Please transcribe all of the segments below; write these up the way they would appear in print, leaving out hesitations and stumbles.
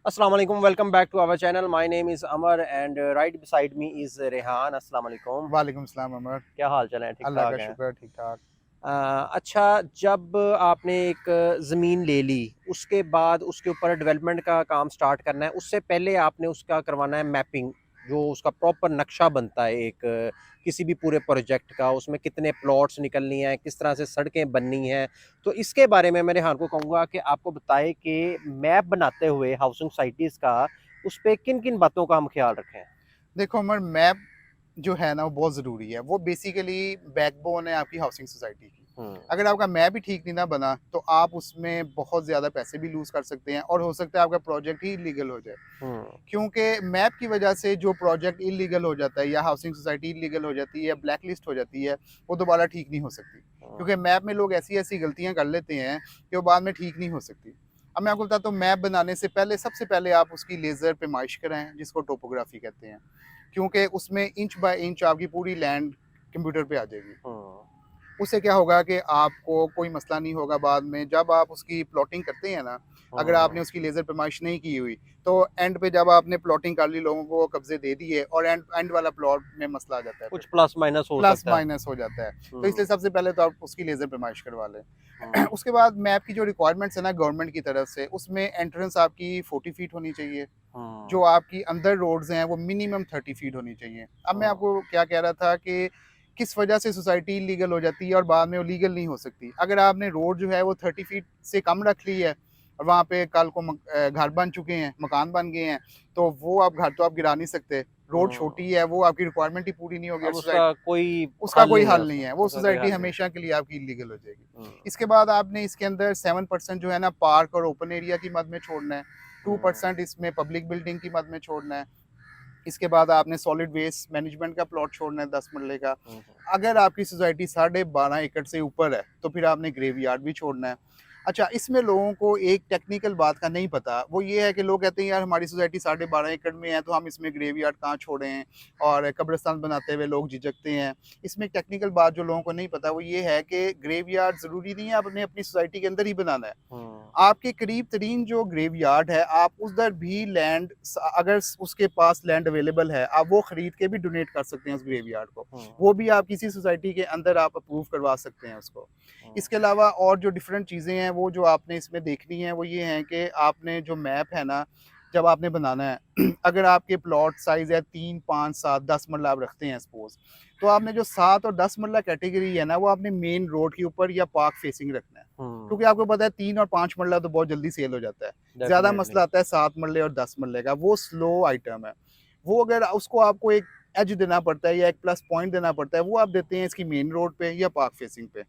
अस्सलाम वालेकुम, welcome back to our channel. My name is Amar and right beside me is Rehan. अस्सलाम वालेकुम। वालेकुम सलाम अमर। क्या हाल चाल है? ठीक अल्लाह ठाक का हैं? शुक्र ठीक ठाक। अच्छा, जब आपने एक ज़मीन ले ली, उसके बाद उसके ऊपर डेवलपमेंट का काम स्टार्ट करना है, उससे पहले आपने उसका करवाना है मैपिंग, जो उसका प्रॉपर नक्शा बनता है एक किसी भी पूरे प्रोजेक्ट का, उसमें कितने प्लॉट्स निकलनी हैं, किस तरह से सड़कें बननी हैं। तो इसके बारे में मैं रेहान को कहूँगा कि आपको बताए कि मैप बनाते हुए हाउसिंग सोसाइटीज़ का, उस पे किन-किन बातों का हम ख़्याल रखें? देखो अमर, मैप जो है ना वो बहुत ज़रूरी है। वो बेसिकली बैकबोन है आपकी हाउसिंग सोसाइटी की। हुँ, अगर आपका मैप ही ठीक नहीं ना बना तो आप उसमें बहुत ज़्यादा पैसे भी लूज़ कर सकते हैं और हो सकता है आपका प्रोजेक्ट ही इल्लीगल हो जाए। हुँ, क्योंकि मैप की वजह से जो प्रोजेक्ट इल्लीगल हो जाता है या हाउसिंग सोसाइटी इल्लीगल हो जाती है या ब्लैक लिस्ट हो जाती है, वो दोबारा ठीक नहीं हो सकती। हुँ, क्योंकि मैप में लोग ऐसी-ऐसी गलतियाँ कर लेते हैं कि वो बाद में ठीक नहीं हो सकती। अब मैं आपको बताता हूँ, मैप बनाने से पहले सबसे पहले आप उसकी लेज़र पैमाइश कराएँ, जिसको टोपोग्राफी कहते हैं। क्योंकि उसमें इंच बाय इंच आपकी पूरी लैंड कंप्यूटर पे आ जाएगी। हुँ, उससे क्या होगा कि आपको कोई मसला नहीं होगा बाद में जब आप उसकी प्लॉटिंग करते हैं ना। अगर आपने हुँ। उसकी लेज़र पैमाइश नहीं की हुई तो एंड पे जब आपने प्लॉटिंग कर ली, लोगों को कब्जे दे दिए और एंड एंड वाला प्लॉट में मसला आ जाता है, फिर कुछ प्लस माइनस हो प्लस सकता है। माइनस हो जाता है। तो इसलिए हुँ, सबसे पहले तो आप उसकी लेज़र पैमाइश करवा लें। हुँ, उसके बाद मैप की जो रिक्वायरमेंट्स है ना गवर्नमेंट की तरफ से, उसमें एंट्रेंस आपकी 40 फीट होनी चाहिए। हुँ, जो आपकी अंदर रोड्स हैं वो मिनिमम 30 फीट होनी चाहिए। अब मैं हुँ, आपको क्या कह रहा था कि किस वजह से सोसाइटी इलीगल हो जाती है और बाद में वो लीगल नहीं हो सकती। अगर आपने रोड जो है वो 30 फीट से कम रख ली है और वहाँ पे कल को घर बन चुके हैं, मकान बन गए हैं, तो वो आप घर तो आप गिरा नहीं सकते। रोड छोटी हुँ। है, वो आपकी रिक्वायरमेंट ही पूरी नहीं होगी और अब उसका कोई उसका हल कोई नहीं है हल नहीं उसका, है। वो उसका कोई सोसाइटी हल नहीं है। हमेशा के लिए आपकी इलीगल हो जाएगी। हुँ, इसके बाद आपने इसके अंदर 7% जो है ना पार्क और ओपन एरिया की मद में छोड़ना है। हुँ, 2% इसमें पब्लिक बिल्डिंग की मद में छोड़ना है। इसके बाद आपने सॉलिड वेस्ट मैनेजमेंट का प्लॉट छोड़ना है 10 मरले का। हुँ, हुँ, अगर आपकी सोसाइटी 12.5 एकड़ से ऊपर है, तो फिर आपने ग्रेवयार्ड भी छोड़ना है। अच्छा, इसमें लोगों को एक टेक्निकल बात का नहीं पता, वो ये है कि लोग कहते हैं यार हमारी सोसाइटी 12.5 एकड़ में है, तो हम इसमें ग्रेवयार्ड कहाँ छोड़ें और कब्रिस्तान बनाते हुए लोग झिझकते हैं। इसमें एक टेक्निकल बात जो लोगों को नहीं पता वो ये है कि ग्रेवयार्ड ज़रूरी नहीं है आपने अपनी सोसाइटी के अंदर ही बनाना है। हुँ, आपके करीब तरीन जो ग्रेवयार्ड है, आप उधर भी लैंड अगर उसके पास लैंड अवेलेबल है, आप वो खरीद के भी डोनेट कर सकते हैं उस ग्रेवयार्ड को। हुँ, वो भी आप किसी सोसाइटी के अंदर आप अप्रूव करवा सकते हैं उसको। हुँ, इसके अलावा और जो डिफरेंट चीज़ें हैं, वो जो आपने इसमें देखनी है, वो ये हैं कि आपने जो मैप है ना, जब आपने बनाना है, अगर आपके प्लॉट साइज़ है 3, 5, 7, 10 मरला आप रखते हैं सपोज़, तो आपने जो 7 और 10 मरला कैटेगरी है ना, वो आपने मेन रोड के ऊपर या पार्क फेसिंग रखना है। क्योंकि हुँ। आपको पता है 3 और 5 मरला तो बहुत जल्दी सेल हो जाता है। ज़्यादा डेफ़िनेटली। मसला आता है 7 मरले और 10 मरले का, वो स्लो आइटम है। वो अगर उसको आपको एक एज देना पड़ता है या एक प्लस पॉइंट देना पड़ता है, वो आप देते हैं इसकी मेन रोड पे या पार्क फेसिंग पे।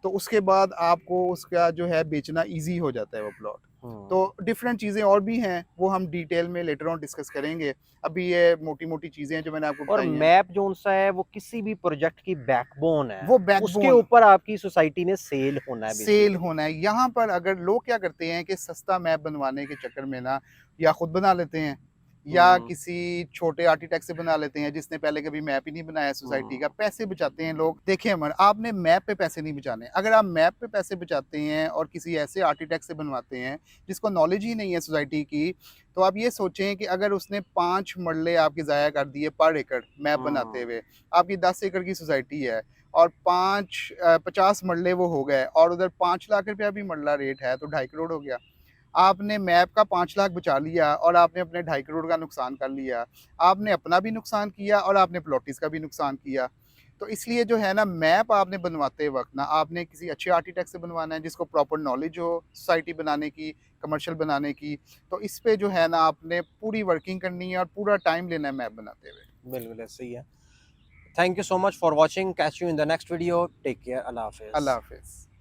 तो उसके बाद आपको उसका जो है बेचना ईज़ी हो जाता है वो प्लॉट। हुँ। तो डिफरेंट चीज़ें और भी हैं, वो हम डिटेल में लेटर ऑन डिस्कस करेंगे। अभी ये मोटी-मोटी चीज़ें हैं जो मैंने आपको और बताई हैं। मैप जोन-सा है, वो किसी भी प्रोजेक्ट की बैकबोन है। वो उसके बैकबोन ऊपर आपकी सोसाइटी ने सेल होना है सेल बेसिकली। होना है। यहाँ पर अगर लोग क्या करते हैं कि सस्ता मैप बनवाने के चक्कर में ना या खुद बना लेते हैं या हुँ, किसी छोटे आर्किटेक्ट से बना लेते हैं जिसने पहले कभी मैप ही नहीं बनाया सोसाइटी का, हुँ, पैसे बचाते हैं लोग। देखिए अमर, आपने मैप पे पैसे नहीं बचाने। अगर आप मैप पे पैसे बचाते हैं और किसी ऐसे आर्किटेक्ट से बनवाते हैं जिसको नॉलेज ही नहीं है सोसाइटी की, तो आप ये सोचें कि अगर उसने 5 मरले आपके ज़ाया कर दिए पर एकड़ मैप बनाते हुँ, हुए, आपकी 10 एकड़ की सोसाइटी है और 50 मरले वो हो गए और उधर 5 लाख रुपया भी मरला रेट है, तो 2.5 करोड़ हो गया। आपने मैप का 5 लाख बचा लिया और आपने अपने 2.5 करोड़ का नुकसान कर लिया। आपने अपना भी नुकसान किया और आपने प्लॉटिस का भी नुकसान किया। तो इसलिए जो है ना, मैप आपने बनवाते वक़्त ना आपने किसी अच्छे आर्किटेक्ट से बनवाना है जिसको प्रॉपर नॉलेज हो सोसाइटी बनाने की, कमर्शियल बनाने की। तो इस पे जो है ना आपने पूरी वर्किंग करनी है और पूरा टाइम लेना है मैप बनाते हुए। बिल्कुल ऐसे ही है। Thank you so much for watching. Catch you in the next video. Take care. अल्लाह हाफ़िज़। अल्लाह हाफ़िज़।